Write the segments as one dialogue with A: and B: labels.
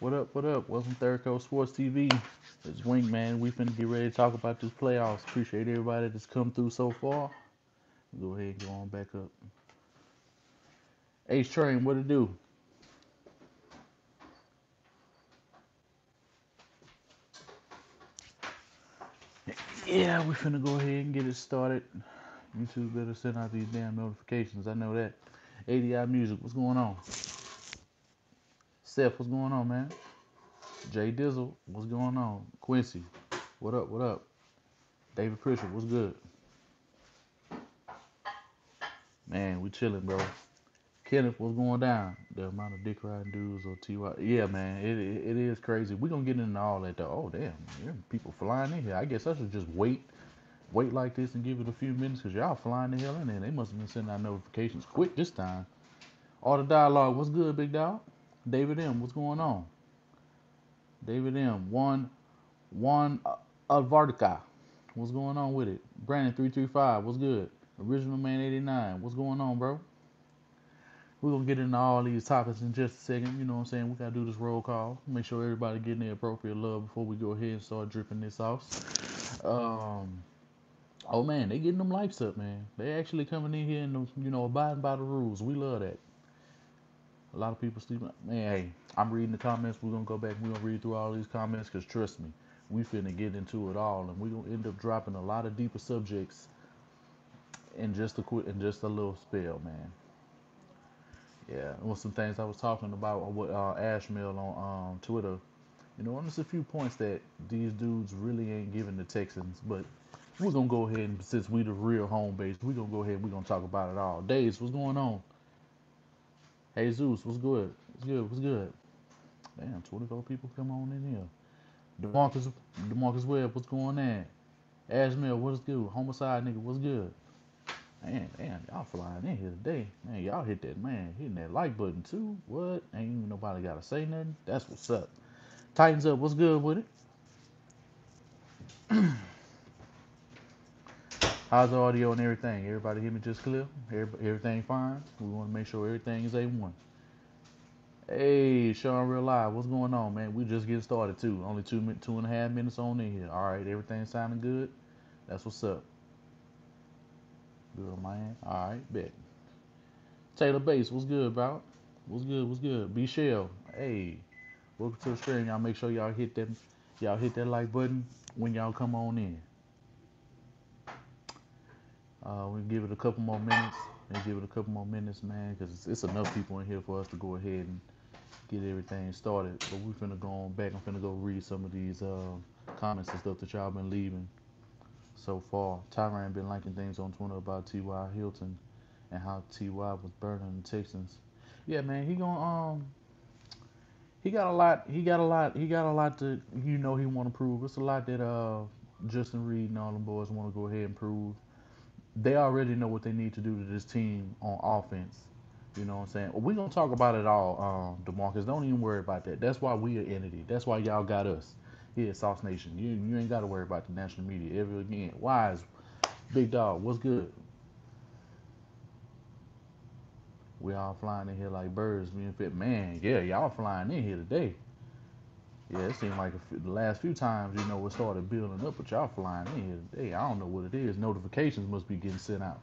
A: What up? What up? Welcome to Third Coast Sports TV. It's Wink, man. We finna get ready to talk about this playoffs. Appreciate everybody that's come through so far. Go ahead and go on back up. H Train, what it do? Yeah, we finna go ahead and get it started. YouTube better send out these damn notifications. I know that. ADI Music, what's going on? Seth, what's going on, man? Jay Dizzle, what's going on? Quincy, what up? What up? David Pritchard, what's good? Man, we chilling, bro. Kenneth, what's going down? The amount of dick riding dudes or TY. Yeah, man, it is crazy. We're gonna get into all that though. Oh damn, there are people flying in here. I guess I should just wait like this and give it a few minutes because y'all flying the hell in there. They must have been sending out notifications quick this time. All the dialogue, what's good, big dog? David M, what's going on? David M, one Alvartica, what's going on with it? Brandon 335, what's good? Original Man 89, what's going on, bro? We're gonna get into all these topics in just a second. You know what I'm saying? We gotta do this roll call. Make sure everybody getting the appropriate love before we go ahead and start dripping this off. Oh man, they getting them lights up, man. They actually coming in here and abiding by the rules. We love that. A lot of people sleeping. Man, hey, I'm reading the comments. We're gonna go back. We're gonna read through all these comments because trust me, we finna get into it all, and we're gonna end up dropping a lot of deeper subjects in just a little spell, man. Yeah, it was some things I was talking about with Ashmail on Twitter. And there's a few points that these dudes really ain't giving the Texans, but we're gonna go ahead and since we the real home base, we're gonna go ahead and we're gonna talk about it all. Days, what's going on? Hey Zeus, what's good? What's good? What's good? Damn, 24 people come on in here. Demarcus Webb, what's going on? Ashmail, what's good? Homicide nigga, what's good? Man, y'all flying in here today. Man, y'all hitting that like button too. What? Ain't even nobody gotta say nothing. That's what's up. Titans up, what's good with it? How's the audio and everything? Everybody hear me just clear? Everything fine? We want to make sure everything is A1. Hey, Sean Real Live, what's going on, man? We just getting started too. Only 2.5 minutes on in here. All right, everything sounding good? That's what's up. Good, man. All right, bet. Taylor Bates, what's good, bro? What's good? What's good? B Shell, hey, welcome to the stream. Y'all make sure y'all hit that like button when y'all come on in. We give it a couple more minutes. And give it a couple more minutes, man, because it's enough people in here for us to go ahead and get everything started. So we finna go on back. I'm finna go read some of these comments and stuff that y'all been leaving so far. Tyron been liking things on Twitter about T.Y. Hilton and how T.Y. was burning the Texans. Yeah, man, he got a lot. He got a lot to he want to prove. It's a lot that Justin Reed and all them boys want to go ahead and prove. They already know what they need to do to this team on offense. You know what I'm saying? We're gonna talk about it all, DeMarcus. Don't even worry about that. That's why we are entity. That's why y'all got us here at Sauce Nation. You ain't gotta worry about the national media ever again. Wise, big dog, what's good? We all flying in here like birds. Me and Fit, man, yeah, y'all flying in here today. Yeah, it seemed like the last few times, it started building up, but y'all flying in here today. I don't know what it is. Notifications must be getting sent out.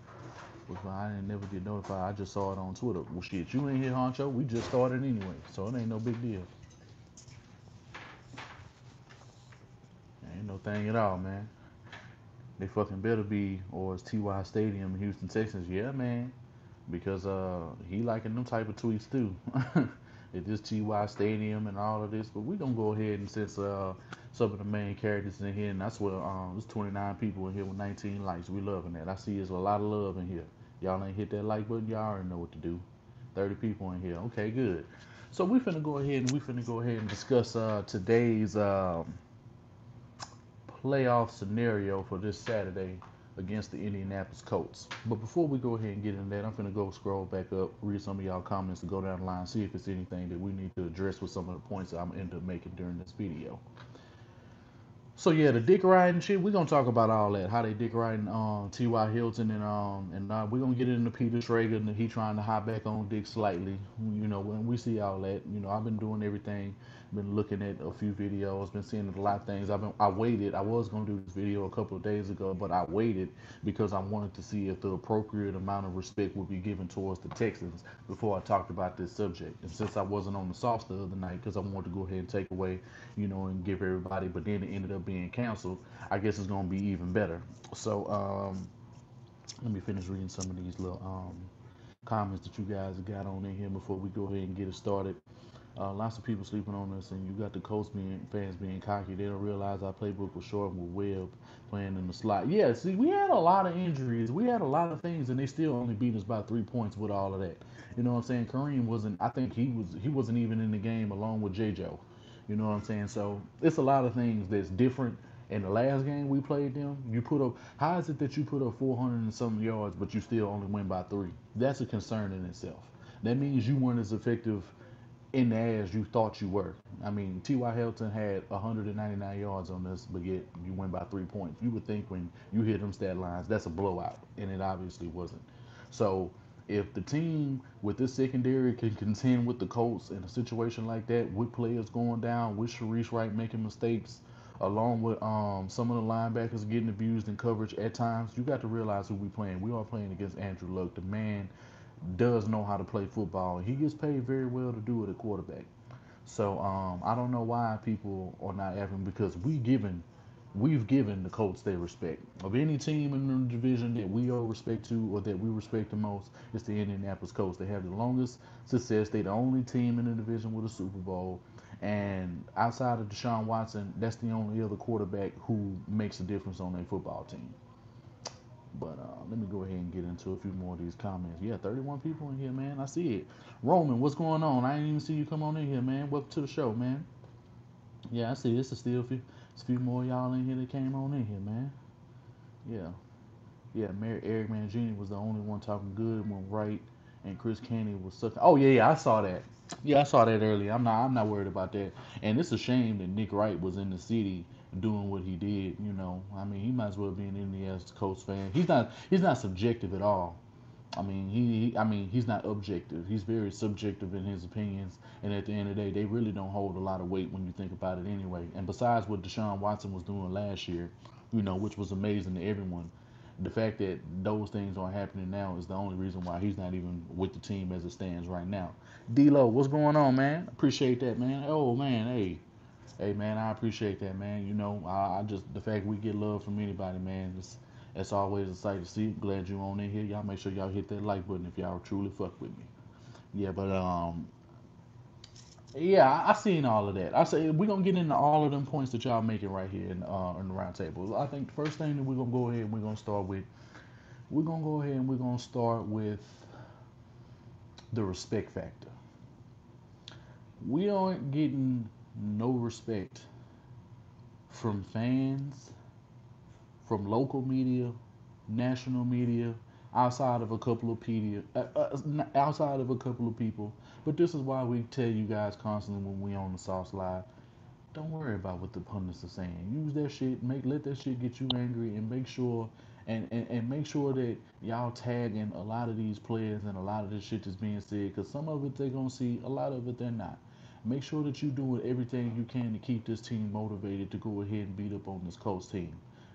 A: Well, I didn't never get notified. I just saw it on Twitter. Well, shit, you ain't here, Honcho. We just started anyway, so it ain't no big deal. Ain't no thing at all, man. They fucking better be, or it's T.Y. Stadium in Houston, Texas. Yeah, man, because he liking them type of tweets too. At this T.Y. Stadium and all of this, but we gonna go ahead and since some of the main characters in here, and that's what there's 29 people in here with 19 likes. We loving that. I see there's a lot of love in here. Y'all ain't hit that like button. Y'all already know what to do. 30 people in here. Okay, good. So we finna go ahead and discuss today's playoff scenario for this Saturday against the Indianapolis Colts. But before we go ahead and get into that, I'm finna go scroll back up, read some of y'all comments, and go down the line, see if it's anything that we need to address with some of the points that I'm gonna end up making during this video. So yeah, the dick riding shit. We're gonna talk about all that. How they dick riding T.Y. Hilton and we're gonna get into Peter Schrager and he trying to hop back on dick slightly. You know, when we see all that, you know, I've been doing everything, been looking at a few videos, been seeing a lot of things. I waited. I was gonna do this video a couple of days ago, but I waited because I wanted to see if the appropriate amount of respect would be given towards the Texans before I talked about this subject. And since I wasn't on the sauce the other night, because I wanted to go ahead and take away, you know, and give everybody, but then it ended up being canceled. I guess it's gonna be even better. So let me finish reading some of these little comments that you guys have got on in here before we go ahead and get it started. Lots of people sleeping on us, and you got the Colts fans being cocky. They don't realize our playbook was short with Webb playing in the slot. Yeah, see, we had a lot of injuries. We had a lot of things, and they still only beat us by 3 points with all of that. You know what I'm saying? Kareem wasn't. I think he wasn't even in the game along with J. Joe. You know what I'm saying? So it's a lot of things that's different. In the last game we played them, you put up. How is it that you put up 400 and some yards, but you still only win by 3? That's a concern in itself. That means you weren't as effective in the ass you thought you were. I mean, T.Y. Hilton had 199 yards on this, but yet you win by 3 points. You would think when you hit them stat lines, that's a blowout, and it obviously wasn't. So if the team with this secondary can contend with the Colts in a situation like that, with players going down, with Sharice Wright making mistakes, along with some of the linebackers getting abused in coverage at times, you got to realize who we playing. We are playing against Andrew Luck. The man does know how to play football. He gets paid very well to do it at quarterback. So I don't know why people are not having because we've given the Colts their respect. Of any team in the division that we owe respect to or that we respect the most, it's the Indianapolis Colts. They have the longest success. They're the only team in the division with a Super Bowl. And outside of Deshaun Watson, that's the only other quarterback who makes a difference on their football team. But let me go ahead and get into a few more of these comments. Yeah, 31 people in here, man. I see it. Roman, what's going on? I didn't even see you come on in here, man. Welcome to the show, man. Yeah, I see. This is still a few more y'all in here that came on in here, man. Yeah, yeah. Eric Mangini was the only one talking good when Wright and Chris Canty was sucking. Oh yeah, I saw that. Yeah, I saw that earlier. I'm not worried about that. And it's a shame that Nick Wright was in the city doing what he did. You know, I mean, he might as well be an Indiana's Colts fan. He's not subjective at all. I mean, he's not objective. He's very subjective in his opinions. And at the end of the day, they really don't hold a lot of weight when you think about it anyway. And besides what Deshaun Watson was doing last year, you know, which was amazing to everyone, the fact that those things aren't happening now is the only reason why he's not even with the team as it stands right now. D-Lo, what's going on, man? Appreciate that, man. Oh, man, hey. Hey, man, I appreciate that, man. You know, I just, the fact we get love from anybody, man, it's always a sight to see. Glad you on in here. Y'all make sure y'all hit that like button if y'all truly fuck with me. Yeah, but yeah, I seen all of that. I say we're gonna get into all of them points that y'all making right here in the round table. I think the first thing that we're gonna go ahead and we're gonna go ahead and we're gonna start with the respect factor. We aren't getting no respect from fans, from local media, national media, outside of a couple of outside of a couple of people. But this is why we tell you guys constantly when we on the Sauce Live, don't worry about what the pundits are saying. Use that shit, let that shit get you angry, and make sure and make sure that y'all tagging a lot of these players and a lot of this shit that's being said, because some of it they're gonna see, a lot of it they're not. Make sure that you doing everything you can to keep this team motivated to go ahead and beat up on this Colts team.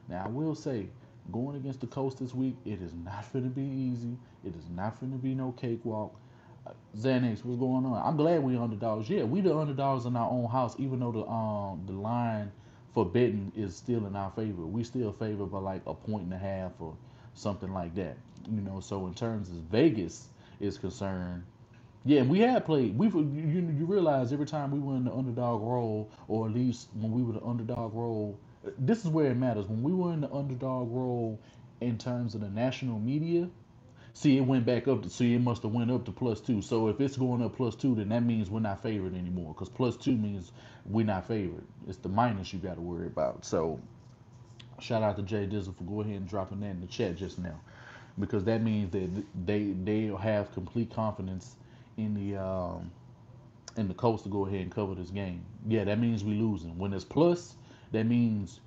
A: Now I will say, going against the Colts this week, it is not going to be easy. It is not going to be no cakewalk. Xanax, what's going on? I'm glad we underdogs. Yeah, we the underdogs in our own house, even though the line for betting is still in our favor. We still favor by like a point and a half or something like that. You know, so in terms of Vegas is concerned, yeah, we had played. You realize every time we were in the underdog role, or at least when we were the underdog role, this is where it matters. When we were in the underdog role in terms of the national media, see, it went back up. See, it must have went up to +2. So if it's going up +2, then that means we're not favored anymore. Because +2 means we're not favored. It's the minus you got to worry about. So shout out to Jay Dizzle for go ahead and dropping that in the chat just now, because that means that they have complete confidence in the Colts to go ahead and cover this game. Yeah, that means we losing. When it's plus, that means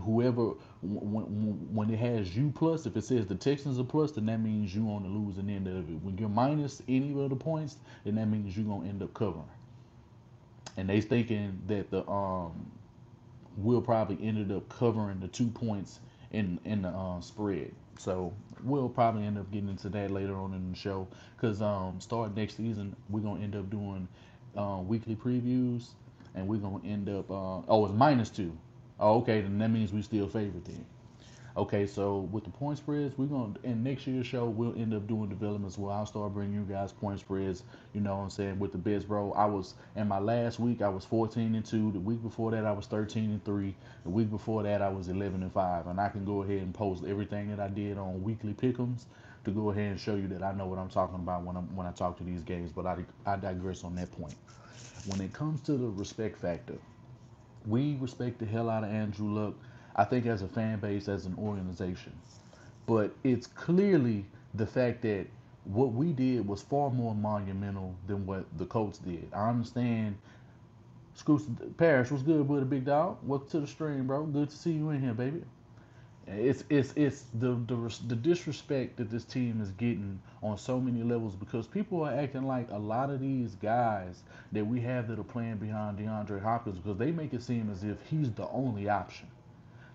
A: whoever when it has you plus, if it says the Texans are plus, then that means you on the losing end of it. When you're minus any of the points, then that means you're gonna end up covering. And they thinking that the we'll probably ended up covering the 2 points in the spread. So we'll probably end up getting into that later on in the show because start next season we're gonna end up doing weekly previews and we're gonna end up oh it's -2. Oh okay, then that means we still favored then. Okay, so with the point spreads, we're gonna in next year's show we'll end up doing developments where I'll start bringing you guys point spreads. You know what I'm saying with the bets, bro. I was in my last week I was 14-2. The week before that I was 13-3. The week before that I was 11-5. And I can go ahead and post everything that I did on weekly pick'ems to go ahead and show you that I know what I'm talking about when I talk to these games. But I digress on that point. When it comes to the respect factor, we respect the hell out of Andrew Luck. I think as a fan base, as an organization, but it's clearly the fact that what we did was far more monumental than what the Colts did. I understand. Screw Parrish was good with a big dog. Welcome to the stream, bro. Good to see you in here, baby. It's the disrespect that this team is getting on so many levels because people are acting like a lot of these guys that we have that are playing behind DeAndre Hopkins because they make it seem as if he's the only option.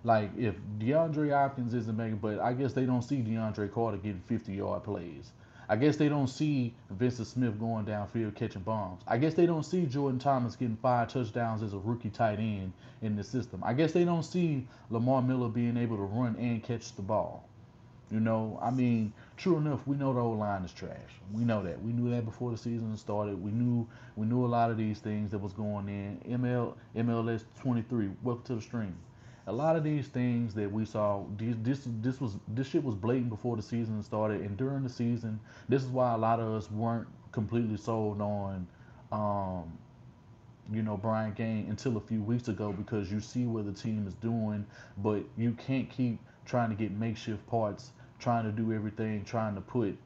A: Like if DeAndre Hopkins isn't making, but I guess they don't see DeAndre Carter getting 50-yard plays. I guess they don't see Vincent Smith going downfield catching bombs. I guess they don't see Jordan Thomas getting 5 touchdowns as a rookie tight end in the system. I guess they don't see Lamar Miller being able to run and catch the ball. You know, I mean, true enough, we know the old line is trash. We know that. We knew that before the season started. We knew a lot of these things that was going in. MLS 23. Welcome to the stream. A lot of these things that we saw, this shit was blatant before the season started, and during the season, this is why a lot of us weren't completely sold on um, Brian Gaine until a few weeks ago because you see what the team is doing, but you can't keep trying to get makeshift parts, trying to do everything, trying to put,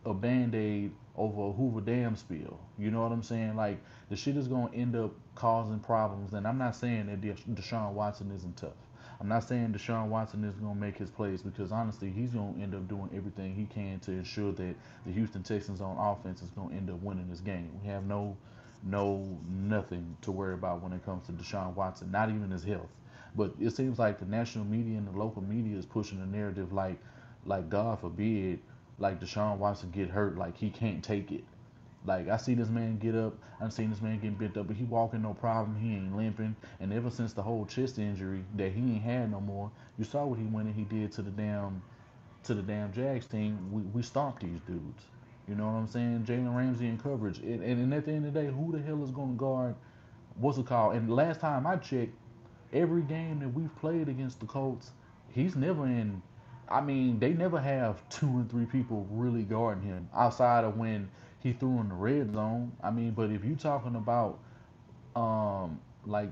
A: a band-aid over a Hoover Dam spill. You know what I'm saying? Like the shit is gonna end up causing problems, and I'm not saying that Deshaun Watson isn't tough. I'm not saying Deshaun Watson is gonna make his plays because honestly, he's gonna end up doing everything he can to ensure that the Houston Texans on offense is gonna end up winning this game. We have nothing to worry about when it comes to Deshaun Watson, not even his health. But it seems like the national media and the local media is pushing a narrative like God forbid, like Deshaun Watson get hurt, like he can't take it. Like I see this man get up, I've seen this man getting bent up, but he walking no problem, he ain't limping. And ever since the whole chest injury that he ain't had no more, you saw what he went and he did to the damn Jags team. We stomped these dudes. You know what I'm saying? Jalen Ramsey in coverage. And at the end of the day, who the hell is going to guard what's it called? And last time I checked, every game that we've played against the Colts, he's never in. I mean, they never have 2 and 3 people really guarding him outside of when he threw in the red zone. I mean, but if you're talking about like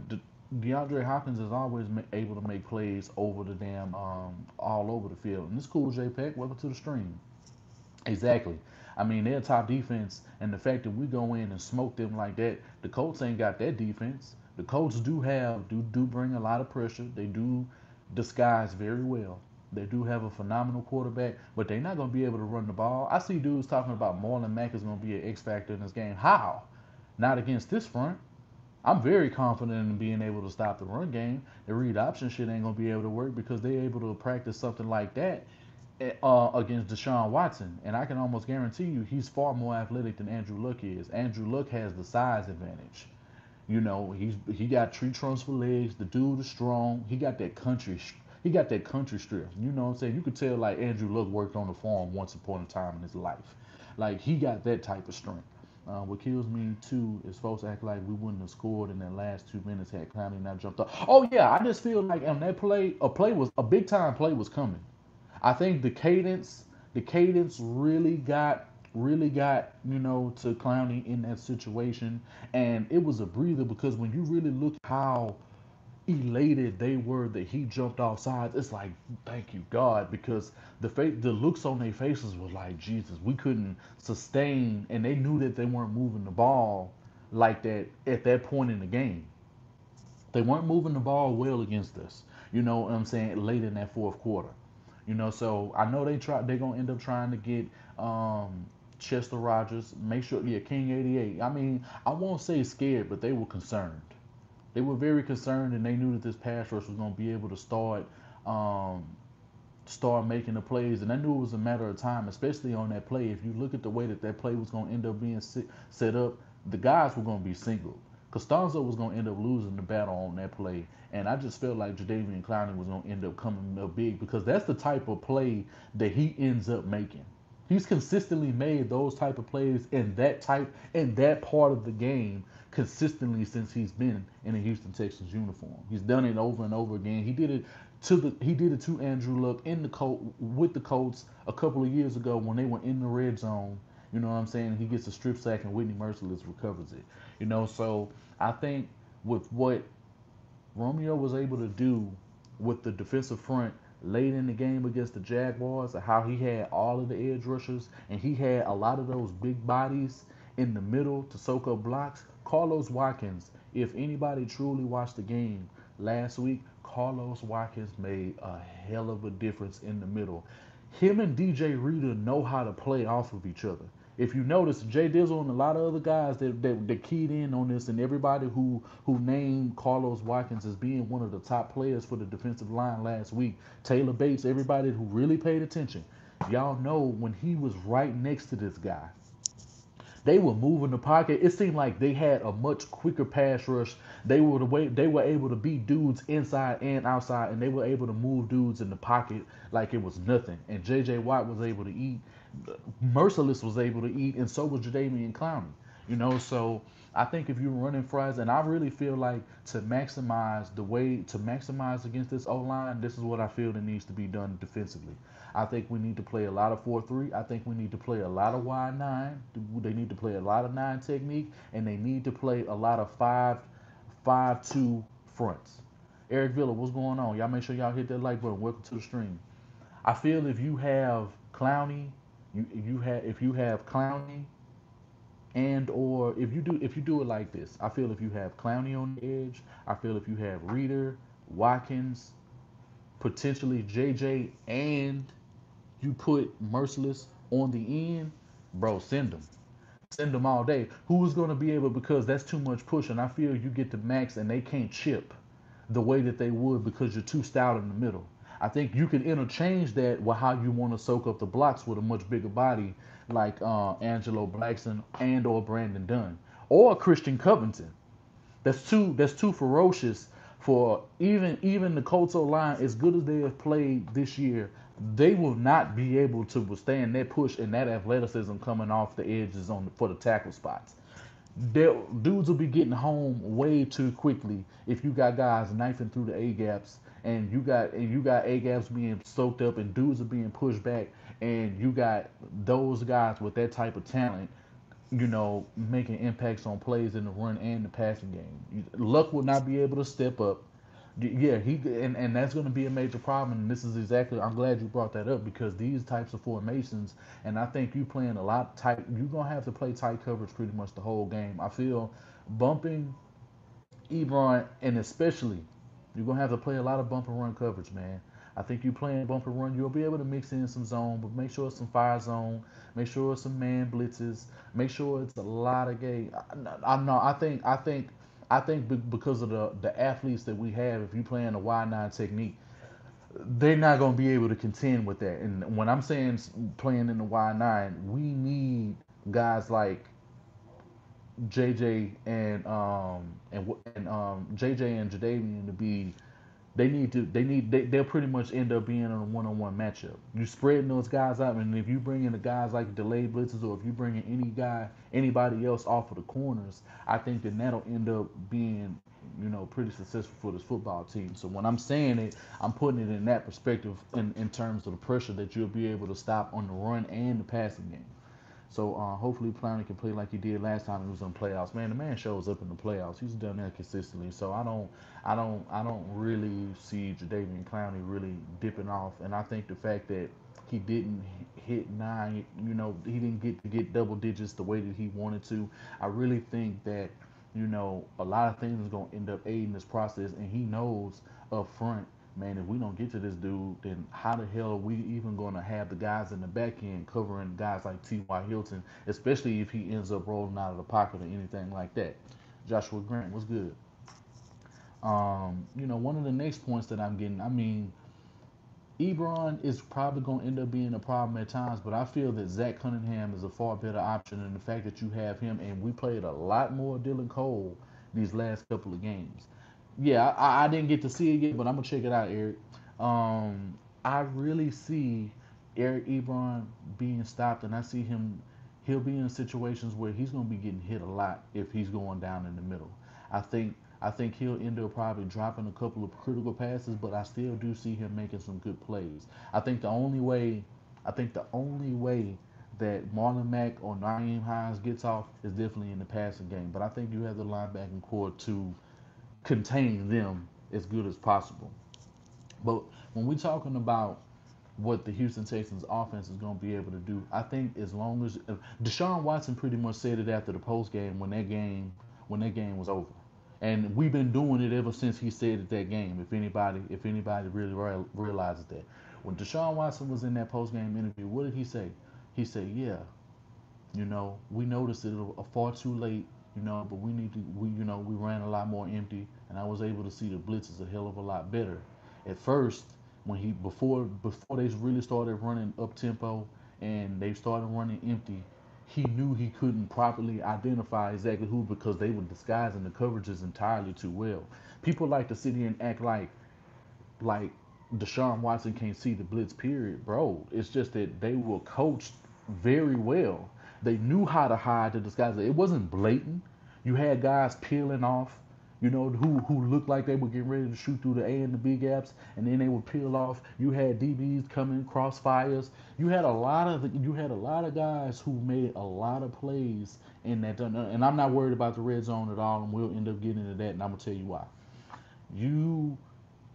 A: DeAndre Hopkins is always able to make plays over the damn all over the field. And it's cool, JPEG. Welcome to the stream. Exactly. I mean, they're a top defense, and the fact that we go in and smoke them like that, the Colts ain't got that defense. The Colts do bring a lot of pressure. They do disguise very well. They do have a phenomenal quarterback, but they're not going to be able to run the ball. I see dudes talking about Marlon Mack is going to be an X factor in this game. How? Not against this front. I'm very confident in being able to stop the run game. The read option shit ain't gonna be able to work because they're able to practice something like that against Deshaun Watson, and I can almost guarantee you he's far more athletic than Andrew Luck is. Andrew Luck has the size advantage. He got tree trunks for legs. The dude is strong. He got that country. He got that country strength. You know what I'm saying? You could tell like Andrew Luck worked on the farm once upon a time in his life. Like he got that type of strength. What kills me too is folks act like we wouldn't have scored in the last 2 minutes had Clowney not jumped up. Oh yeah, I just feel like on that play, a big time play was coming. I think the cadence really got to Clowney in that situation, and it was a breather because when you really look how elated they were that he jumped off sides, it's like thank you God because the looks on their faces was like Jesus, we couldn't sustain, and they knew that they weren't moving the ball like that at that point in the game. They weren't moving the ball well against us. You know what I'm saying? Late in that fourth quarter. So I know they're gonna end up trying to get um, Chester Rogers. Make sure, yeah, King 88. I mean, I won't say scared, but they were concerned. They were very concerned, and they knew that this pass rush was gonna be able to um, start making the plays, and I knew it was a matter of time, especially on that play. If you look at the way that play was going to end up being set up, the guys were going to be singled. Costanzo was going to end up losing the battle on that play, and I just felt like Jadeveon Clowney was going to end up coming up big because that's the type of play that he ends up making. He's consistently made those type of plays in that part of the game consistently since he's been in a Houston Texans uniform. He's done it over and over again. He did it to Andrew Luck in the Colt with the Colts a couple of years ago when they were in the red zone. You know what I'm saying? He gets a strip sack and Whitney Merciless recovers it. So I think with what Romeo was able to do with the defensive front late in the game against the Jaguars, how he had all of the edge rushers and he had a lot of those big bodies in the middle to soak up blocks. Carlos Watkins, if anybody truly watched the game last week, Carlos Watkins made a hell of a difference in the middle. Him and DJ Reader know how to play off of each other. If you notice, Jay Dizzle and a lot of other guys that keyed in on this, and everybody who named Carlos Watkins as being one of the top players for the defensive line last week, Taylor Bates, everybody who really paid attention, y'all know when he was right next to this guy, they were moving the pocket. It seemed like they had a much quicker pass rush. They were able to beat dudes inside and outside, and they were able to move dudes in the pocket like it was nothing. And J.J. Watt was able to eat. Merciless was able to eat, and so was Jadeveon Clowney. So I think if you're running fries, and I really feel like to maximize against this O line, this is what I feel that needs to be done defensively. I think we need to play a lot of 4-3. I think we need to play a lot of wide nine. They need to play a lot of nine technique, and they need to play a lot of 5-2 fronts. Eric Villa, what's going on? Y'all make sure y'all hit that like button. Welcome to the stream. I feel if you have Clowney, if you have Clowney, and or if you do it like this, I feel if you have Clowney on the edge, I feel if you have Reader, Watkins, potentially JJ, and you put Merciless on the end, bro, send them. Send them all day. Who's going to be able, because that's too much push, and I feel you get to max and they can't chip the way that they would because you're too stout in the middle. I think you can interchange that with how you want to soak up the blocks with a much bigger body like Angelo Blackson and or Brandon Dunn or Christian Covington. That's too ferocious for even the Colts O line, as good as they have played this year. They will not be able to withstand that push and that athleticism coming off the edges for the tackle spots. Dudes will be getting home way too quickly if you got guys knifing through the A gaps, and you got A gaps being soaked up and dudes are being pushed back, and you got those guys with that type of talent, making impacts on plays in the run and the passing game. Luck will not be able to step up. Yeah, and that's going to be a major problem. And this is exactly. I'm glad you brought that up because these types of formations, and I think you playing a lot tight. You're gonna have to play tight coverage pretty much the whole game. I feel bumping Ebron, and especially you're gonna have to play a lot of bump and run coverage, man. I think you playing bump and run, you'll be able to mix in some zone, but make sure it's some fire zone. Make sure it's some man blitzes. Make sure it's a lot of game. I know. I think because of the athletes that we have, if you playing a wide nine technique, they're not going to be able to contend with that. And when I'm saying playing in the wide nine, we need guys like JJ and JJ and Jadavian to be. They'll pretty much end up being in a one-on-one matchup. You spreading those guys out, and if you bring in the guys like delayed blitzes, or if you bring in anybody else off of the corners, I think that that'll end up being, pretty successful for this football team. So when I'm saying it, I'm putting it in that perspective in terms of the pressure that you'll be able to stop on the run and the passing game. So hopefully Clowney can play like he did last time he was in the playoffs. Man, the man shows up in the playoffs. He's done that consistently. So I don't really see Jadeveon Clowney really dipping off. And I think the fact that he didn't hit nine, he didn't get to get double digits the way that he wanted to. I really think that a lot of things are going to end up aiding this process, and he knows up front man, if we don't get to this dude, then how the hell are we even going to have the guys in the back end covering guys like T.Y. Hilton, especially if he ends up rolling out of the pocket or anything like that? Joshua Grant, what's good? One of the next points that I'm getting, I mean, Ebron is probably going to end up being a problem at times, but I feel that Zach Cunningham is a far better option, and the fact that you have him, and we played a lot more Dylan Cole these last couple of games. Yeah, I didn't get to see it yet, but I'm gonna check it out, Eric. I really see Eric Ebron being stopped, and I see him. He'll be in situations where he's gonna be getting hit a lot if he's going down in the middle. I think I think he'll end up probably dropping a couple of critical passes, but I still do see him making some good plays. I think the only way, I think the only way that Marlon Mack or Naeem Hines gets off is definitely in the passing game. But I think you have the linebacking core to contain them as good as possible. But when we're talking about what the Houston Texans offense is going to be able to do, I think as long as Deshaun Watson pretty much said it after the post game when that game was over, and we've been doing it ever since he said it that game. If anybody really realizes that, when Deshaun Watson was in that post game interview, what did he say? He said, "Yeah, we noticed it far too late, but we ran a lot more empty, and I was able to see the blitzes a hell of a lot better. At first, when he before they really started running up tempo and they started running empty, he knew he couldn't properly identify exactly who because they were disguising the coverages entirely too well. People like to sit here and act like Deshaun Watson can't see the blitz, period, bro. It's just that they were coached very well. They knew how to hide the disguise. It wasn't blatant. You had guys peeling off, who looked like they were getting ready to shoot through the A and the B gaps, and then they would peel off. You had DBs coming crossfires. You had a lot of guys who made a lot of plays in that. And I'm not worried about the red zone at all. And we'll end up getting into that. And I'm gonna tell you why. You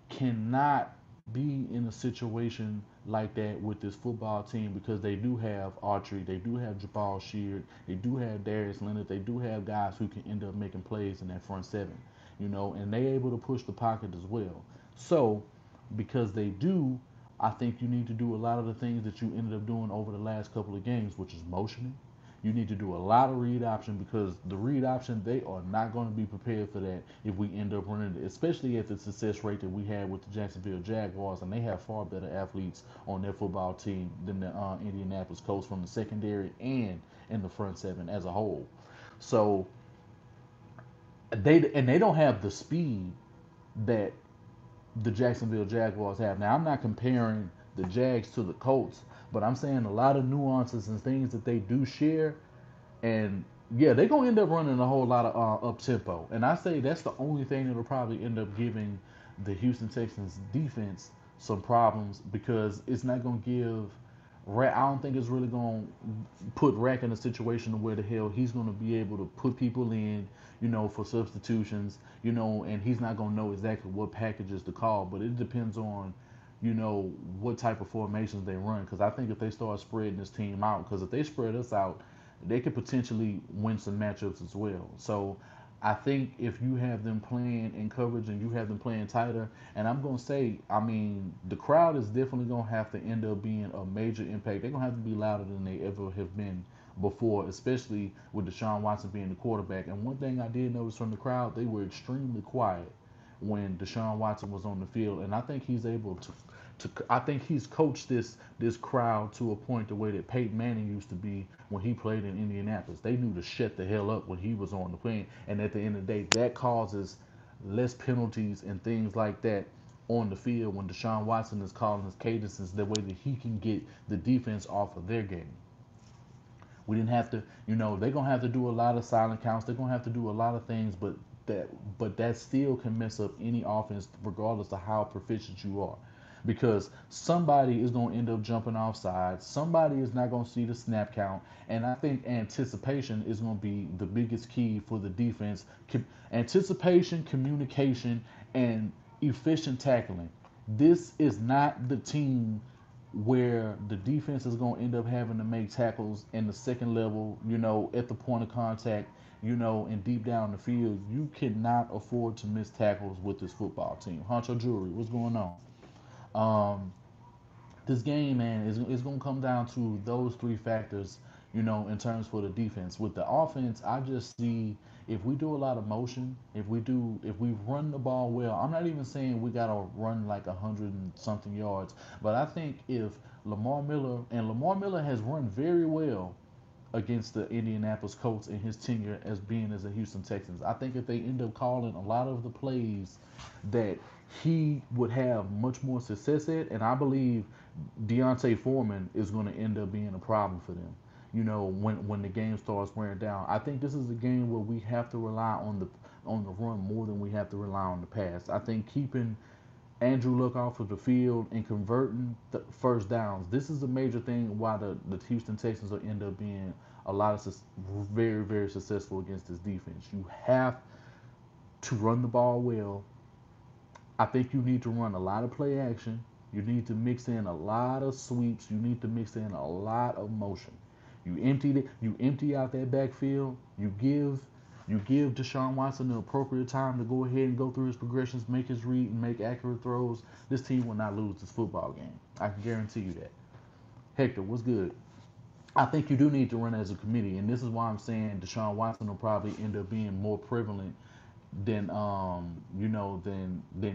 A: cannot be in a situation like that with this football team because they do have Autry, they do have Jabal Sheard, they do have Darius Leonard, they do have guys who can end up making plays in that front seven, and they able to push the pocket as well. So, because they do, I think you need to do a lot of the things that you ended up doing over the last couple of games, which is motioning. You need to do a lot of read option because the read option, they are not going to be prepared for that if we end up running it, especially at the success rate that we had with the Jacksonville Jaguars, and they have far better athletes on their football team than the Indianapolis Colts from the secondary and in the front seven as a whole. So they don't have the speed that the Jacksonville Jaguars have. Now, I'm not comparing the Jags to the Colts, but I'm saying a lot of nuances and things that they do share. And yeah, they're gonna end up running a whole lot of up tempo. And I say that's the only thing that'll probably end up giving the Houston Texans defense some problems because it's not gonna give. I don't think it's really gonna put Rack in a situation where the hell he's gonna be able to put people in, for substitutions, and he's not gonna know exactly what packages to call. But it depends on what type of formations they run. Because I think if they start spreading this team out, because if they spread us out, they could potentially win some matchups as well. So I think if you have them playing in coverage and you have them playing tighter, and I'm going to say, I mean, the crowd is definitely going to have to end up being a major impact. They're going to have to be louder than they ever have been before, especially with Deshaun Watson being the quarterback. And one thing I did notice from the crowd, they were extremely quiet when Deshaun Watson was on the field, and I think he's able to I think he's coached this crowd to a point the way that Peyton Manning used to be when he played in Indianapolis. They knew to shut the hell up when he was on the plane, and at the end of the day, that causes less penalties and things like that on the field when Deshaun Watson is calling his cadences the way that he can get the defense off of their game. We didn't have to, they're gonna have to do a lot of silent counts. They're gonna have to do a lot of things, that that still can mess up any offense, regardless of how proficient you are, because somebody is gonna end up jumping off sides. Somebody is not gonna see the snap count, and I think anticipation is gonna be the biggest key for the defense. Anticipation, communication, and efficient tackling. This is not the team where the defense is going to end up having to make tackles in the second level, at the point of contact, and deep down the field. You cannot afford to miss tackles with this football team. Honcho Jewelry, what's going on? Um, this game, man, is going to come down to those three factors, in terms for the defense. With the offense, I just see if we do a lot of motion, if we run the ball well, I'm not even saying we got to run like 100 and something yards, but I think if Lamar Miller has run very well against the Indianapolis Colts in his tenure as being as a Houston Texans. I think if they end up calling a lot of the plays that he would have much more success at, and I believe Deontay Foreman is going to end up being a problem for them. When the game starts wearing down, I think this is a game where we have to rely on the run more than we have to rely on the pass. I think keeping Andrew Luck off of the field and converting the first downs. This is a major thing why the Houston Texans will end up being a lot of very, very successful against this defense. You have to run the ball well. I think you need to run a lot of play action. You need to mix in a lot of sweeps. You need to mix in a lot of motion. You empty out that backfield. You give Deshaun Watson the appropriate time to go ahead and go through his progressions, make his read, and make accurate throws. This team will not lose this football game. I can guarantee you that. Hector, what's good? I think you do need to run as a committee, and this is why I'm saying Deshaun Watson will probably end up being more prevalent than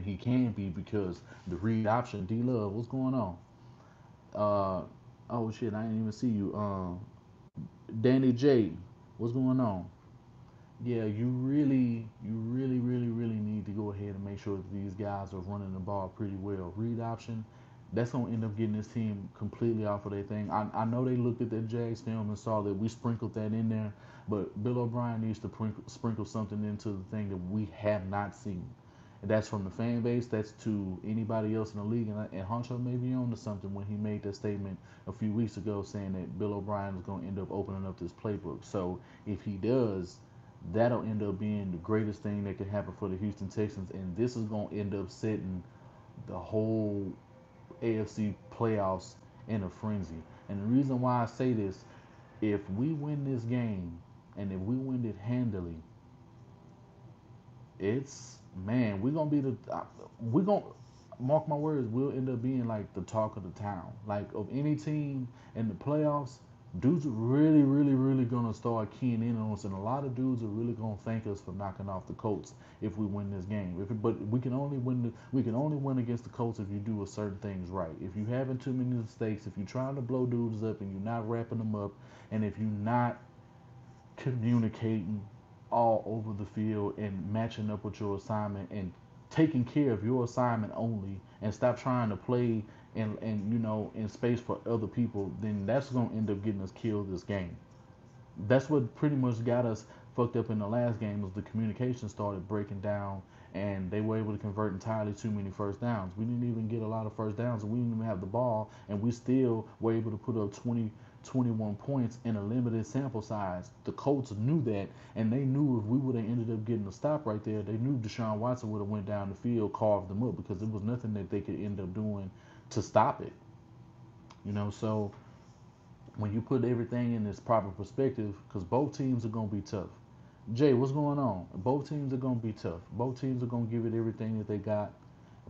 A: he can be because the read option. D Love, what's going on? Uh, oh shit, I didn't even see you. Danny J, what's going on? Yeah, you really need to go ahead and make sure that these guys are running the ball pretty well. Read option, that's gonna end up getting this team completely off of their thing. I know they looked at that Jags film and saw that we sprinkled that in there, but Bill O'Brien needs to sprinkle something into the thing that we have not seen. And that's from the fan base. That's to anybody else in the league. And Honcho may be on to something when he made that statement a few weeks ago saying that Bill O'Brien is going to end up opening up this playbook. So if he does, that'll end up being the greatest thing that could happen for the Houston Texans. And this is going to end up setting the whole AFC playoffs in a frenzy. And the reason why I say this, if we win this game and if we win it handily, it's man, we're gonna be we're gonna mark my words, we'll end up being like the talk of the town. Like of any team in the playoffs, dudes are really gonna start keying in on us, and a lot of dudes are really gonna thank us for knocking off the Colts if we win this game. But we can only win against the Colts if you do a certain things right. If you having too many mistakes, if you're trying to blow dudes up and you're not wrapping them up, and if you're not communicating all over the field and matching up with your assignment and taking care of your assignment only and stop trying to play and in space for other people, then that's gonna end up getting us killed this game. That's what pretty much got us fucked up in the last game was the communication started breaking down and they were able to convert entirely too many first downs. We didn't even get a lot of first downs and we didn't even have the ball and we still were able to put up 20, 21 points in a limited sample size. The Colts knew that and they knew if we would have ended up getting a stop right there, they knew Deshaun Watson would have went down the field, carved them up because there was nothing that they could end up doing to stop it. So when you put everything in its proper perspective, because both teams are going to be tough. Jay, what's going on? Both teams are going to be tough. Both teams are going to give it everything that they got.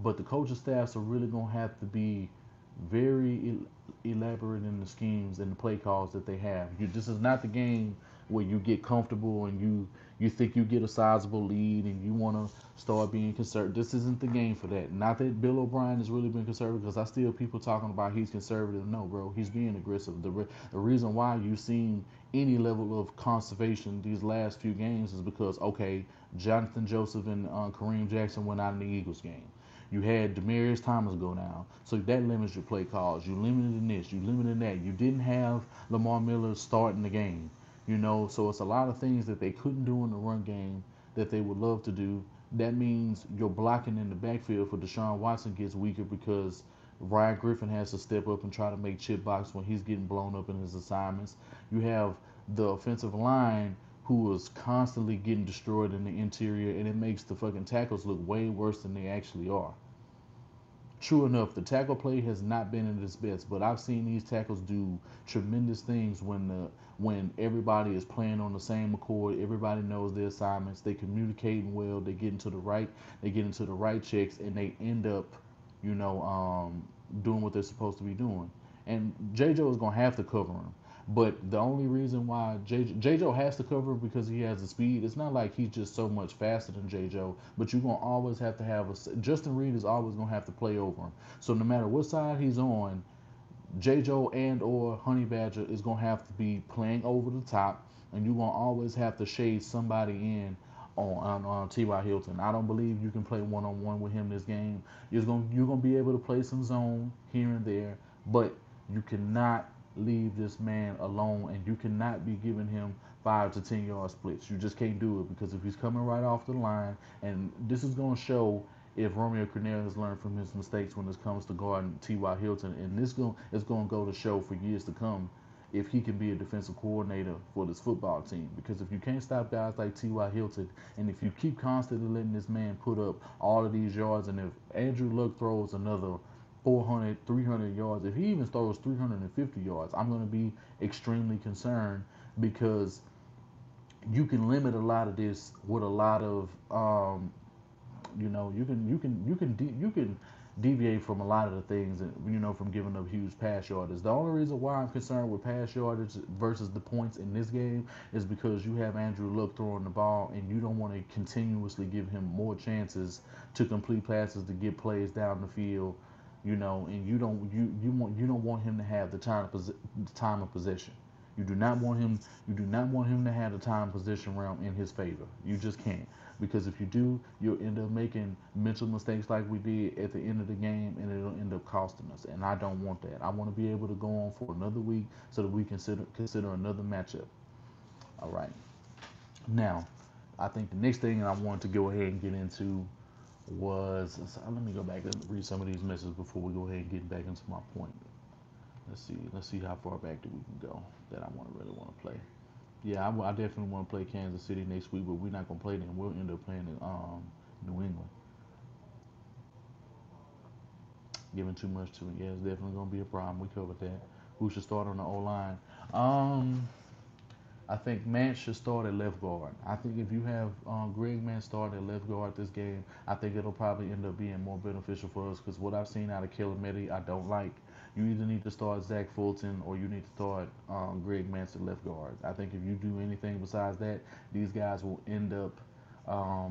A: But the coaching staffs are really going to have to be very elaborate in the schemes and the play calls that they have. This is not the game where you get comfortable and you think you get a sizable lead and you want to start being conservative. This isn't the game for that. Not that Bill O'Brien has really been conservative because I still people talking about he's conservative. No, bro, he's being aggressive. The reason why you've seen any level of conservation these last few games is because okay, Jonathan Joseph and Kareem Jackson went out in the Eagles game. You had Demarius Thomas go down, so that limits your play calls. You limited in this, you limited that. You didn't have Lamar Miller starting the game, So it's a lot of things that they couldn't do in the run game that they would love to do. That means your blocking in the backfield for Deshaun Watson gets weaker because Ryan Griffin has to step up and try to make chip box when he's getting blown up in his assignments. You have the offensive line who is constantly getting destroyed in the interior, and it makes the fucking tackles look way worse than they actually are. True enough, the tackle play has not been at its best, but I've seen these tackles do tremendous things when everybody is playing on the same accord, everybody knows their assignments, they communicating well, they get into the right checks, and they end up you know, doing what they're supposed to be doing. And J. Joe is gonna have to cover him. But the only reason why J. Joe has to cover him because he has the speed. It's not like he's just so much faster than J. Joe. But you're gonna always have to have a Justin Reed is always gonna have to play over him. So no matter what side he's on, J. Joe and or Honey Badger is gonna have to be playing over the top, and you're gonna always have to shade somebody in on T.Y. Hilton. I don't believe you can play one on one with him this game. You're gonna be able to play some zone here and there, but you cannot leave this man alone, and you cannot be giving him 5 to 10 yard splits. You just can't do it because if he's coming right off the line, and this is gonna show if Romeo Crennel has learned from his mistakes when it comes to guarding T.Y. Hilton, and it's going to go to show for years to come if he can be a defensive coordinator for this football team. Because if you can't stop guys like T.Y. Hilton, and if you keep constantly letting this man put up all of these yards, and if Andrew Luck throws another 400, 300 yards, if he even throws 350 yards, I'm going to be extremely concerned because you can limit a lot of this with a lot of you can deviate from a lot of the things, from giving up huge pass yardage. The only reason why I'm concerned with pass yardage versus the points in this game is because you have Andrew Luck throwing the ball, and you don't want to continuously give him more chances to complete passes to get plays down the field. And you don't want him to have the time of possession. You do not want him. You do not want him to have the time position realm in his favor. You just can't, because if you do, you'll end up making mental mistakes like we did at the end of the game, and it'll end up costing us. And I don't want that. I want to be able to go on for another week so that we consider another matchup. All right. Now, I think the next thing I wanted to go ahead and get into was, let me go back and read some of these messages before we go ahead and get back into my point. Let's see. Let's see how far back do we can go that I really want to play. Yeah, I definitely want to play Kansas City next week, but we're not gonna play them. We'll end up playing in New England. Giving too much to it, yeah, it's definitely gonna be a problem. We covered that. Who should start on the O line? Um, I think Mance should start at left guard. I think if you have Greg Mance start at left guard this game, I think it'll probably end up being more beneficial for us because what I've seen out of Calamity, I don't like. You either need to start Zach Fulton or you need to start Greg Mance at left guard. I think if you do anything besides that, these guys will end up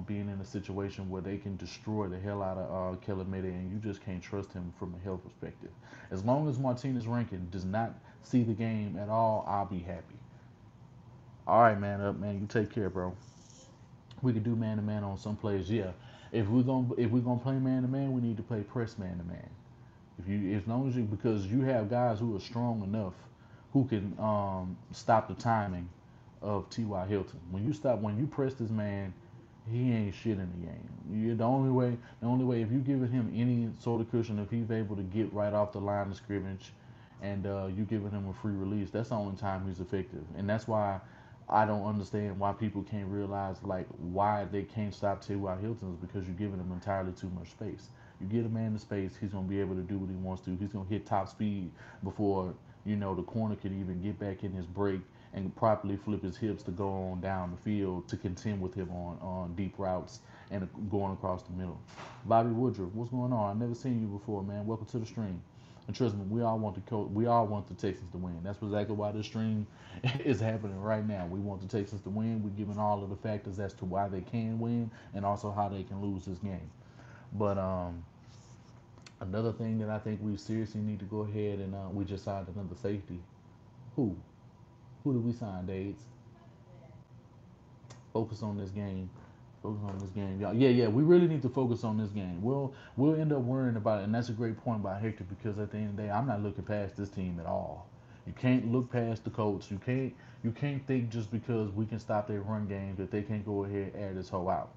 A: being in a situation where they can destroy the hell out of Calamity, and you just can't trust him from a health perspective. As long as Martinez Rankin does not see the game at all, I'll be happy. All right, man. Up, man. You take care, bro. We could do man to man on some plays. Yeah. If we're gonna play man to man, we need to play press man to man. If you as long as you because you have guys who are strong enough who can stop the timing of T.Y. Hilton. When you press this man, he ain't shit in the game. The only way if you giving him any sort of cushion, if he's able to get right off the line of scrimmage, and you giving him a free release, that's the only time he's effective. And that's why I don't understand why people can't realize like why they can't stop T.Y. Hilton is because you're giving him entirely too much space. You get a man the space, he's gonna be able to do what he wants to. He's gonna hit top speed before the corner could even get back in his break and properly flip his hips to go on down the field to contend with him on deep routes and going across the middle. Bobby Woodruff, what's going on? I've never seen you before, man. Welcome to the stream. And trust me, we all want the Texans to win. That's exactly why this stream is happening right now. We want the Texans to win. We're giving all of the factors as to why they can win and also how they can lose this game. But another thing that I think we seriously need to go ahead and we just signed another safety. Who? Who did we sign, Dades? Focus on this game. Focus on this game, y'all. Yeah, yeah. We really need to focus on this game. We'll end up worrying about it, and that's a great point by Hector because at the end of the day, I'm not looking past this team at all. You can't look past the Colts. You can't think just because we can stop their run game that they can't go ahead and air this whole out.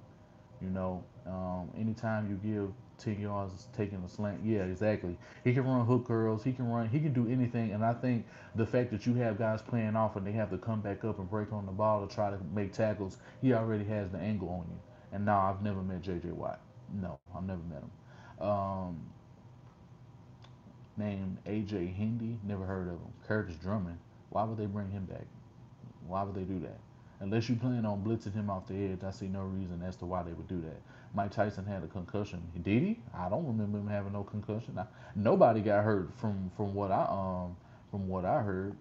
A: Anytime you give 10 yards taking a slant, yeah, exactly. He can run hook curls. He can do anything. And I think the fact that you have guys playing off and they have to come back up and break on the ball to try to make tackles, he already has the angle on you. And no, I've never met J.J. Watt. No, I've never met him. Named A.J. Hindy, never heard of him. Curtis Drummond, why would they bring him back? Why would they do that? Unless you plan on blitzing him off the edge, I see no reason as to why they would do that. Mike Tyson had a concussion. Did he? I don't remember him having no concussion. Nobody got hurt from what I heard.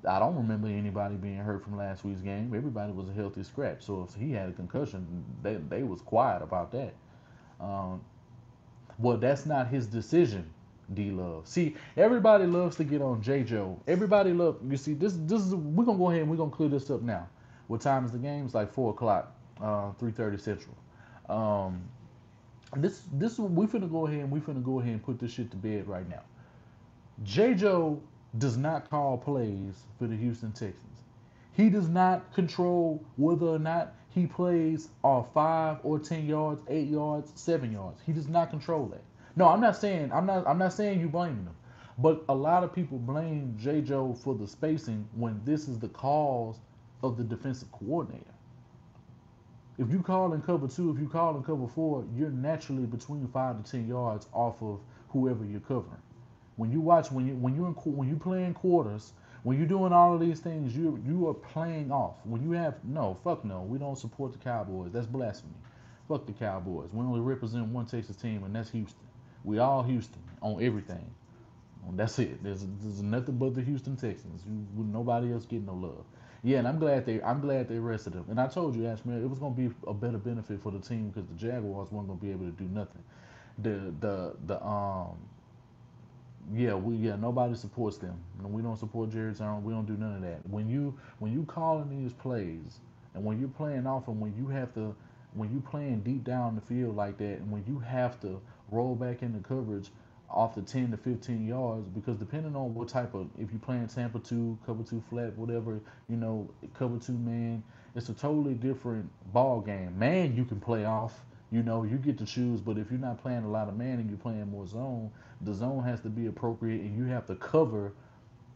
A: I don't remember anybody being hurt from last week's game. Everybody was a healthy scratch. So if he had a concussion, they was quiet about that. Um, well, that's not his decision, D Love. See, everybody loves to get on J Joe. Everybody love. You see, this is we're gonna go ahead and we're gonna clear this up now. What time is the game? It's like 4 o'clock, 3:30 Central. Um, this we finna go ahead and put this shit to bed right now. J Joe does not call plays for the Houston Texans. He does not control whether or not he plays are 5 or 10 yards, 8 yards, 7 yards. He does not control that. No, I'm not saying you blaming him. But a lot of people blame J. Joe for the spacing when this is the cause of the defensive coordinator. If you call in cover two, if you call in cover four, you're naturally between 5 to 10 yards off of whoever you're covering. When you watch, when you playing quarters, when you're doing all of these things, you are playing off. When you have no, fuck no, we don't support the Cowboys. That's blasphemy. Fuck the Cowboys. We only represent one Texas team, and that's Houston. We all Houston on everything. That's it. There's nothing but the Houston Texans. Nobody else getting no love. Yeah, and I'm glad they rested him. And I told you, Ashman, it was gonna be a better benefit for the team because the Jaguars weren't gonna be able to do nothing. The nobody supports them. We don't support Jerry Jones. We don't do none of that. When you calling these plays and when you're playing off and when you playing deep down the field like that and when you have to roll back into coverage off the 10 to 15 yards because depending on what type of if you're playing Tampa 2, cover 2 flat, whatever, cover 2 man, it's a totally different ball game. Man, you can play off. You get to choose, but if you're not playing a lot of man and you're playing more zone, the zone has to be appropriate and you have to cover,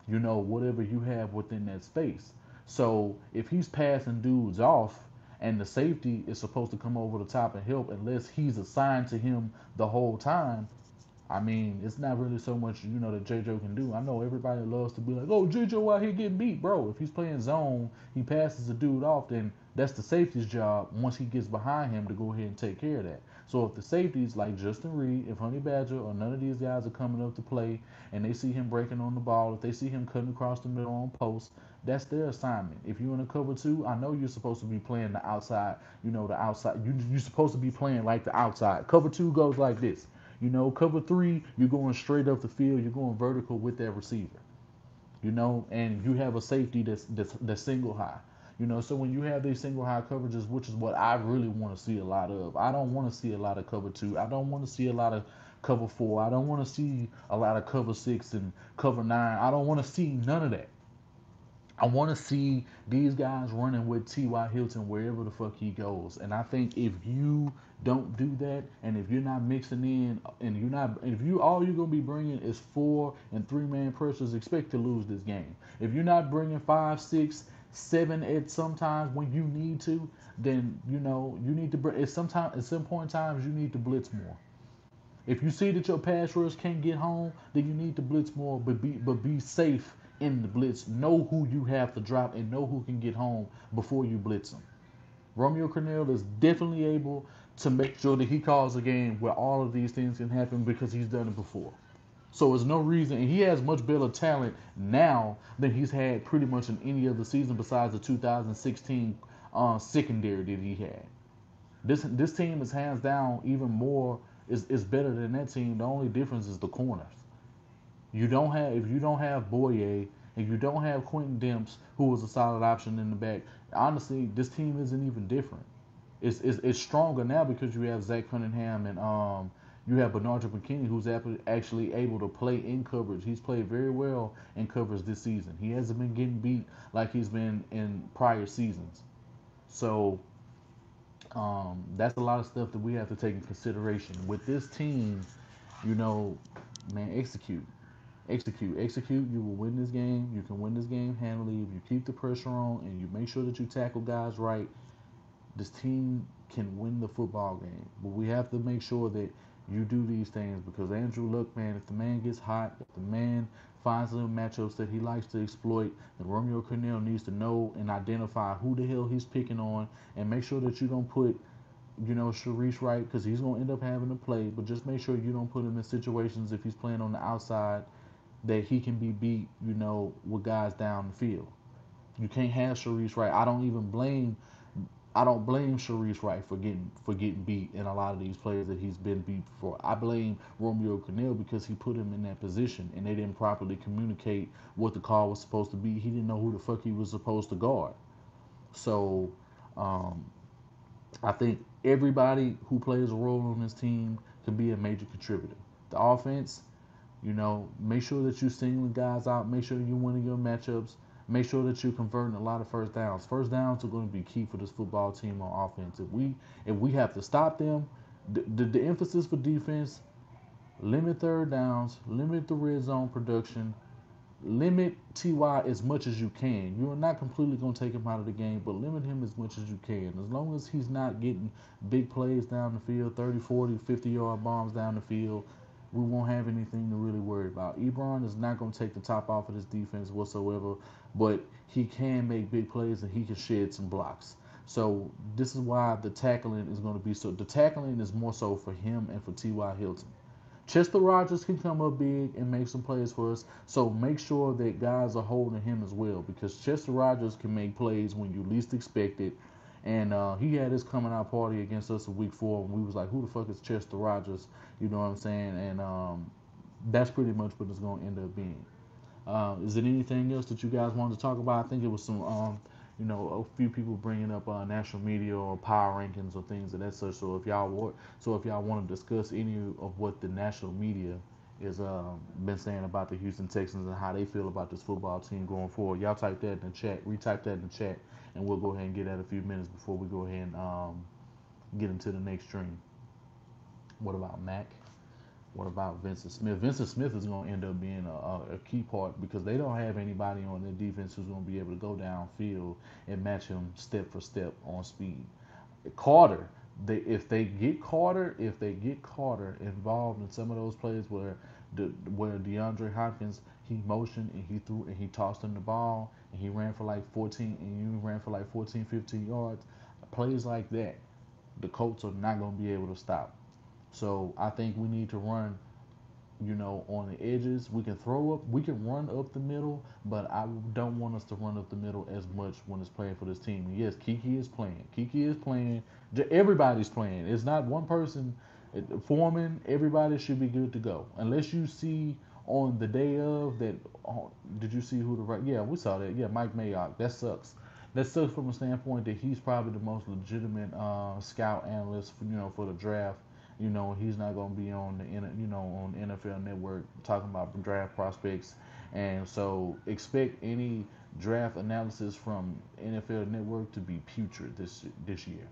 A: whatever you have within that space. So if he's passing dudes off and the safety is supposed to come over the top and help unless he's assigned to him the whole time, I mean, it's not really so much, that JoJo can do. I know everybody loves to be like, oh, JoJo out here getting beat. Bro, if he's playing zone, he passes the dude off, then that's the safety's job once he gets behind him to go ahead and take care of that. So if the safeties like Justin Reed, if Honey Badger or none of these guys are coming up to play and they see him breaking on the ball, if they see him cutting across the middle on post, that's their assignment. If you're in a cover two, I know you're supposed to be playing the outside, the outside. You're supposed to be playing like the outside. Cover two goes like this. Cover three, you're going straight up the field. You're going vertical with that receiver. And you have a safety that's single high. So when you have these single high coverages, which is what I really want to see a lot of. I don't want to see a lot of cover two. I don't want to see a lot of cover four. I don't want to see a lot of cover six and cover nine. I don't want to see none of that. I want to see these guys running with T.Y. Hilton wherever the fuck he goes. And I think if you don't do that, and if you're not mixing in, and if you all you're gonna be bringing is 4 and 3 man pressures, expect to lose this game. If you're not bringing 5, 6, 7 at sometimes when you need to, then you need to bring. At some point in times you need to blitz more. If you see that your pass rush can't get home, then you need to blitz more, but be safe in the blitz. Know who you have to drop and know who can get home before you blitz them. Romeo Cornell is definitely able to make sure that he calls a game where all of these things can happen because he's done it before. So there's no reason, and he has much better talent now than he's had pretty much in any other season besides the 2016 secondary that he had. This team is hands down even more is better than that team. The only difference is the corners. If you don't have Boye and you don't have Quentin Demps, who was a solid option in the back, honestly, this team isn't even different. It's stronger now because you have Zach Cunningham and you have Bernard McKinney, who's actually able to play in coverage. He's played very well in coverage this season. He hasn't been getting beat like he's been in prior seasons. So that's a lot of stuff that we have to take in consideration. With this team, you know, man, execute. You will win this game. You can win this game handily if you keep the pressure on and you make sure that you tackle guys right. This team can win the football game, but we have to make sure that you do these things because Andrew Luck, man, if the man gets hot, if the man finds little matchups that he likes to exploit, then Romeo Cornell needs to know and identify who the hell he's picking on and make sure that you don't put Sharice Wright, because he's going to end up having to play, but just make sure you don't put him in situations if he's playing on the outside that he can be beat, with guys down the field. You can't have Sharice Wright. I don't blame Sharice Wright for getting beat in a lot of these plays that he's been beat for. I blame Romeo Cornell because he put him in that position and they didn't properly communicate what the call was supposed to be. He didn't know who the fuck he was supposed to guard. So um, I think everybody who plays a role on this team can be a major contributor. The offense, make sure that you're singling guys out. Make sure you're winning your matchups. Make sure that you're converting a lot of first downs. First downs are going to be key for this football team on offense. If we have to stop them, the emphasis for defense: limit third downs, limit the red zone production, limit Ty as much as you can. You're not completely going to take him out of the game, but limit him as much as you can. As long as he's not getting big plays down the field, 30, 40, 50-yard bombs down the field, we won't have anything to really worry about. Ebron is not going to take the top off of this defense whatsoever, but he can make big plays and he can shed some blocks. So this is why the tackling is going to be so. The tackling is more so for him and for T.Y. Hilton. Chester Rogers can come up big and make some plays for us. So make sure that guys are holding him as well, because Chester Rogers can make plays when you least expect it. And he had his coming out party against us in week 4, and we was like, who the fuck is Chester Rogers? You know what I'm saying? And that's pretty much what it's going to end up being. Is there anything else that you guys wanted to talk about? I think it was some, a few people bringing up national media or power rankings or things of that such. So if y'all want to discuss any of what the national media is been saying about the Houston Texans and how they feel about this football team going forward, y'all type that in the chat, retype that in the chat, and we'll go ahead and get that a few minutes before we go ahead and get into the next stream. What about Mac? What about Vincent Smith? Vincent Smith is going to end up being a key part because they don't have anybody on their defense who's going to be able to go downfield and match him step for step on speed. Carter, if they get Carter involved in some of those plays where DeAndre Hopkins, he motioned and he threw and he tossed him the ball and he ran for like 14 and you ran for like 14, 15 yards, plays like that, the Colts are not going to be able to stop. So I think we need to run, on the edges. We can run up the middle, but I don't want us to run up the middle as much when it's playing for this team. And yes, Kiki is playing. Kiki is playing. Everybody's playing. It's not one person. Foreman, everybody should be good to go. Unless you see on the day of that, did you see who the right? Yeah, we saw that. Yeah, Mike Mayock. That sucks. That sucks from a standpoint that he's probably the most legitimate scout analyst for the draft. He's not going to be on on NFL Network talking about draft prospects, and so expect any draft analysis from NFL Network to be putrid this year.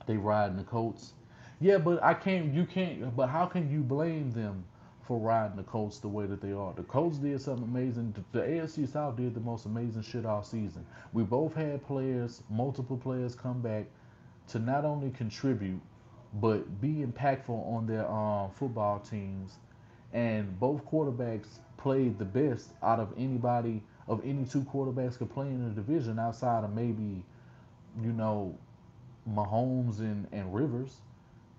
A: They riding the Colts. Yeah, but I can't. You can't. But how can you blame them for riding the Colts the way that they are? The Colts did something amazing. The AFC South did the most amazing shit all season. We both had players, multiple players, come back to not only contribute but be impactful on their football teams. And both quarterbacks played the best out of anybody of any two quarterbacks could play in the division outside of maybe you know Mahomes and Rivers.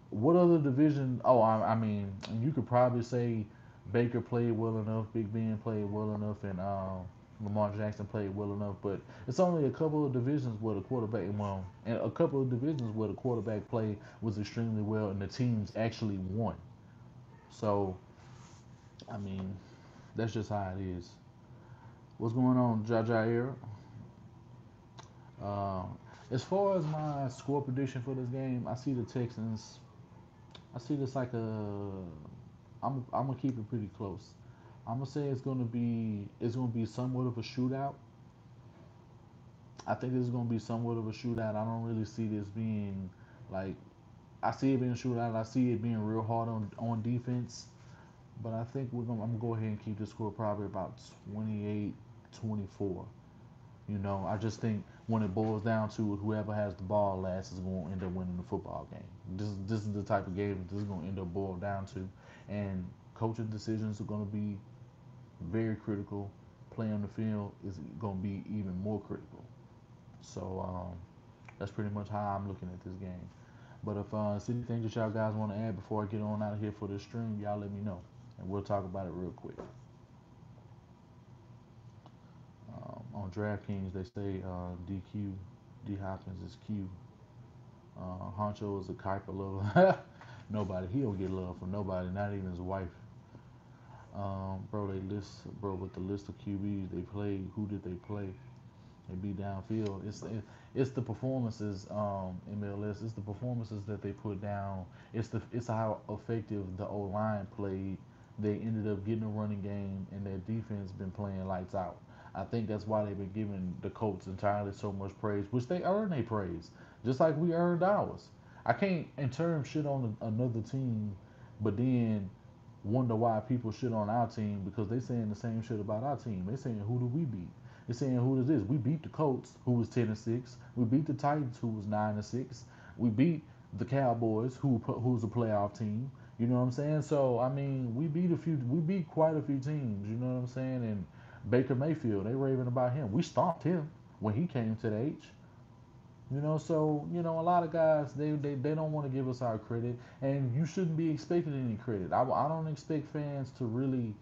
A: What other division? Oh, I mean, you could probably say Baker played well enough, Big Ben played well enough, and Lamar Jackson played well enough. But it's only a couple of divisions where the quarterback, well, and a couple of divisions where the quarterback play was extremely well, and the teams actually won. So, I mean, that's just how it is. What's going on, Jaja Era? Uh, as far as my score prediction for this game, I see the Texans. I see this like a. I'm gonna keep it pretty close. I'm gonna say it's gonna be somewhat of a shootout. I think it's gonna be somewhat of a shootout. I don't really see this being like I see it being a shootout. I see it being real hard on defense. But I think I'm gonna go ahead and keep the score probably about 28-24. I just think when it boils down to it, whoever has the ball last is going to end up winning the football game. This is the type of game that this is going to end up boiled down to, and coaching decisions are going to be very critical. Play on the field is going to be even more critical. So That's pretty much how I'm looking at this game. But if it's anything that y'all guys want to add before I get on out of here for this stream, y'all let me know, and we'll talk about it real quick. On DraftKings, they say DQ, D Hopkins is Q. Honcho is a type of love. Nobody, he don't get love from nobody, not even his wife. Bro, they list, bro, with the list of QBs they played, who did they play? They be downfield. It's the performances, MLS. It's the performances that they put down. It's how effective the O line played. They ended up getting a running game, and their defense been playing lights out. I think that's why they've been giving the Colts entirely so much praise, which they earn their praise, just like we earned ours. I can't in turn shit on another team, but then wonder why people shit on our team because they saying the same shit about our team. They saying who do we beat? They saying who is this? We beat the Colts, who was 10-6. We beat the Titans, who was 9-6. We beat the Cowboys, who's a playoff team. You know what I'm saying? So I mean, we beat quite a few teams. You know what I'm saying? And Baker Mayfield, they raving about him. We stomped him when he came to the H. So a lot of guys they don't want to give us our credit, and you shouldn't be expecting any credit. I don't expect fans to really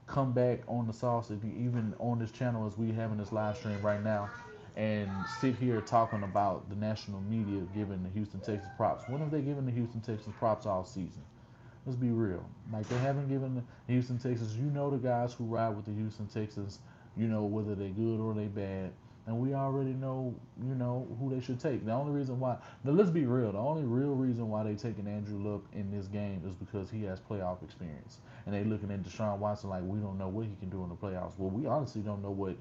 A: come back on the sauce if you even on this channel as we having this live stream right now, and sit here talking about the national media giving the Houston Texans props. When have they given the Houston Texans props all season? Let's be real. Like they haven't given the Houston Texans. The guys who ride with the Houston Texans. Whether they good or they bad, and we already know. Who they should take. The only reason why. Now let's be real. The only real reason why they taking Andrew Luck in this game is because he has playoff experience, and they looking at Deshaun Watson like we don't know what he can do in the playoffs. Well, we honestly don't know what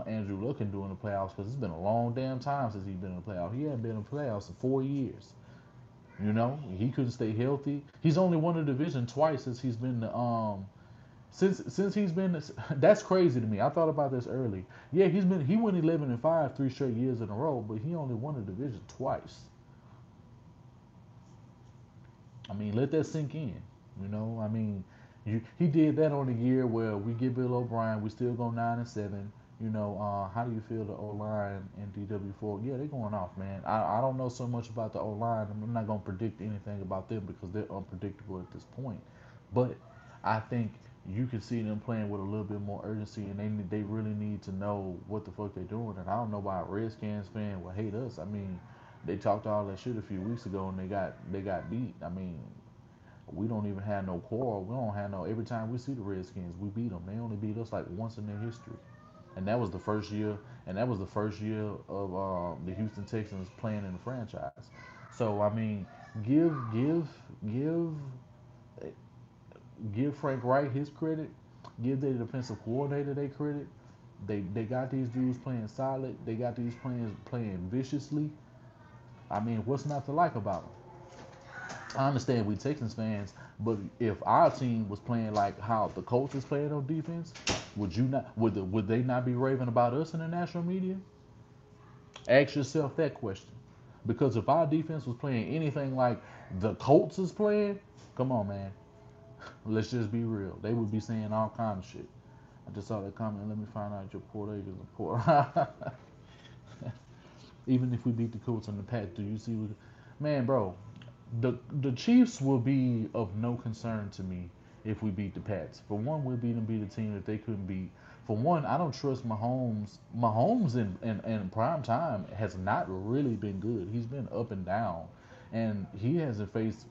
A: Andrew Luck can do in the playoffs because it's been a long damn time since he's been in the playoffs. He hadn't been in the playoffs in 4 years. He couldn't stay healthy. He's only won the division twice since he's been the since he's been that's crazy to me. I thought about this early. Yeah, he went 11-5 3 straight years in a row, but he only won the division twice. I mean, let that sink in. I mean, he did that on a year where we get Bill O'Brien, we still go 9-7. How do you feel the O line and DW4? Yeah, they're going off, man. I don't know so much about the O line. I'm not gonna predict anything about them because they're unpredictable at this point. But I think you can see them playing with a little bit more urgency, and they really need to know what the fuck they're doing. And I don't know why a Redskins fan would hate us. I mean, they talked all that shit a few weeks ago, and they got beat. I mean, we don't even have no quarrel. We don't have no. Every time we see the Redskins, we beat them. They only beat us like once in their history, and that was the first year. And that was the first year of the Houston Texans playing in the franchise. So I mean, give give give give Frank Wright his credit. Give their defensive coordinator their credit. They got these dudes playing solid. They got these players playing viciously. I mean, what's not to like about them? I understand we Texans fans, but if our team was playing like how the Colts is playing on defense, would they not be raving about us in the national media? Ask yourself that question. Because if our defense was playing anything like the Colts is playing, come on, man. Let's just be real. They would be saying all kinds of shit. I just saw that comment. Let me find out your Port Acres and Port. Even if we beat the Colts on the Pats, do you see what? Man, bro, the Chiefs will be of no concern to me if we beat the Pats. For one, we'll beat a team that they couldn't beat. For one, I don't trust Mahomes. Mahomes in prime time has not really been good. He's been up and down, and he hasn't faced.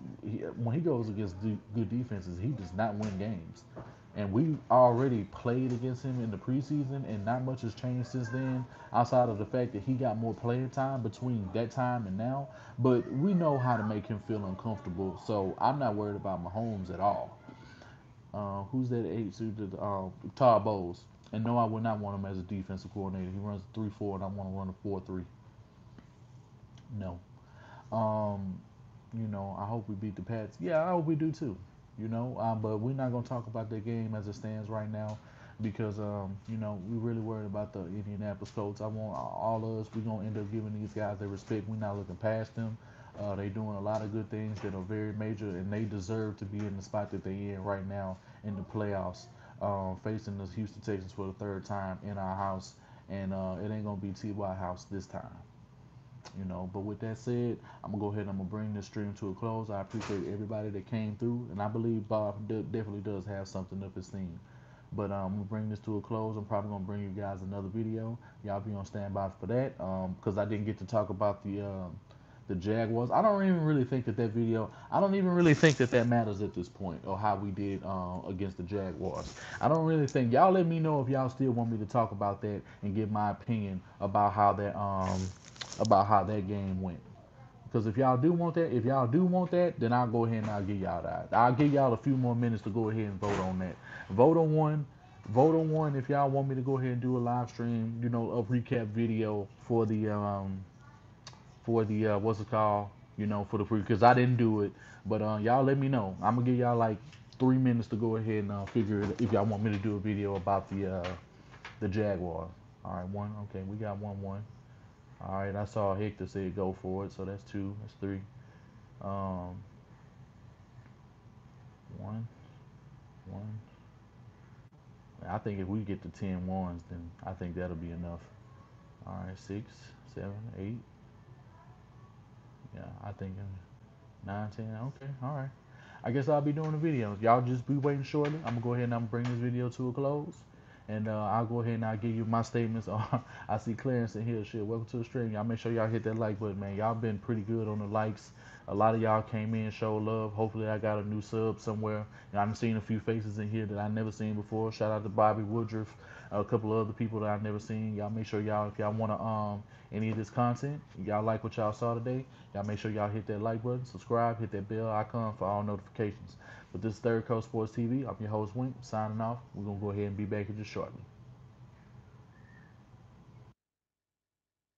A: When he goes against good defenses, he does not win games. And we already played against him in the preseason, and not much has changed since then, outside of the fact that he got more playing time between that time and now. But we know how to make him feel uncomfortable, so I'm not worried about Mahomes at all. Who's that eight suited? Todd Bowles. And no, I would not want him as a defensive coordinator. He runs a 3-4, and I want to run a 4-3. No. Um, I hope we beat the Pats. Yeah, I hope we do too. But we're not gonna talk about that game as it stands right now because we really worried about the Indianapolis Colts. I want all of us. We're gonna end up giving these guys their respect. We're not looking past them. They doing a lot of good things that are very major, and they deserve to be in the spot that they in right now in the playoffs, facing the Houston Texans for the third time in our house, and it ain't gonna be T.Y. house this time. You know, but with that said, I'm gonna go ahead and I'm gonna bring this stream to a close. I appreciate everybody that came through, and I believe Bob definitely does have something up his sleeve. But I'm gonna bring this to a close. I'm probably gonna bring you guys another video. Y'all be on standby for that. Because I didn't get to talk about the Jaguars. I don't even really think that video. I don't even really think that matters at this point, or how we did against the Jaguars. I don't really think. Y'all let me know if y'all still want me to talk about that and give my opinion about how that game went. Because if y'all do want that, then I'll go ahead and I'll give y'all that. I'll give y'all a few more minutes to go ahead and vote on that. Vote on one. Vote on one if y'all want me to go ahead and do a live stream, a recap video for the what's it called? For the free, because I didn't do it. But y'all let me know. I'm gonna give y'all like 3 minutes to go ahead and figure it if y'all want me to do a video about the Jaguars. All right, one. Okay, we got 1-1. All right, I saw Hector say go for it, so that's two. That's three. Um, one, one. I think if we get to 10 ones, then I think that'll be enough. All right, 6, 7, 8. Yeah, I think 9, 10. Okay, all right. I guess I'll be doing the video. Y'all just be waiting shortly. I'm gonna go ahead and I'm gonna bring this video to a close. And I'll go ahead and I'll give you my statements. I see Clarence in here. Shit, welcome to the stream. Y'all make sure y'all hit that like button, man. Y'all been pretty good on the likes. A lot of y'all came in, showed love. Hopefully I got a new sub somewhere. I've seen a few faces in here that I never seen before. Shout out to Bobby Woodruff, a couple of other people that I've never seen. Y'all make sure y'all, if y'all want to any of this content, y'all like what y'all saw today, y'all make sure y'all hit that like button, subscribe, hit that bell icon for all notifications. But this is Third Coast Sports TV. I'm your host, Wink, signing off. We're going to go ahead and be back here just shortly.